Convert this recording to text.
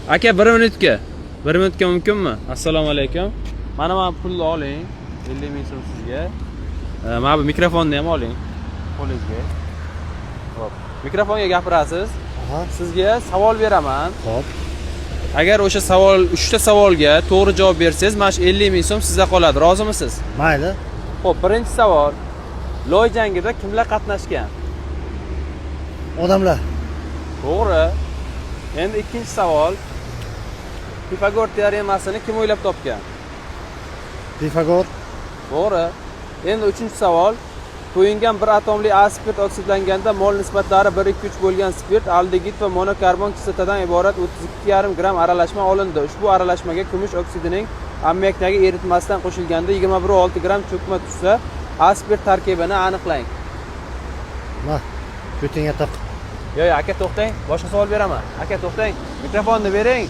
Aka 1 minutga. 1 minutga mumkinmi? Assalomu alaykum. Mana pulni oling. 50 ming so'm sizga. Mana bu mikrofonni ham oling. Qo'lingizga. Xo'p. Mikrofonga gapirasiz. Sizga savol beraman. Xo'p. Agar o'sha savol, 3 ta savolga to'g'ri javob bersangiz, mana shu 50 ming so'm sizga qoladi. Rozimisiz? Mayli. Xo'p, birinchi savol. Loy jangida kimlar qatnashgan? Odamlar. To'g'ri. Endi ikkinchi savol. Pifagor teoremasini kim o'ylab topgan? Pifagor. To'g'ri. Endi uchinchi savol. To'yingan bir atomli A spirt oksidlanganda mol nisbatlari 1-2-3 bo'lgan spirt, aldegid va monokarbon kislotadan iborat 32,5 gram aralashma olindi. Ushbu aralashmaga kumush oksidining ammoniakdagi eritmasidan qo'shilganda 21,6 gram cho'kma tushsa, A spirt tarkibini aniqlang. Ma, ko'tingga taq. Yo'q, aka to'xtang. Boshqa savol beraman. Aka to'xtang. Mikrofonni bering.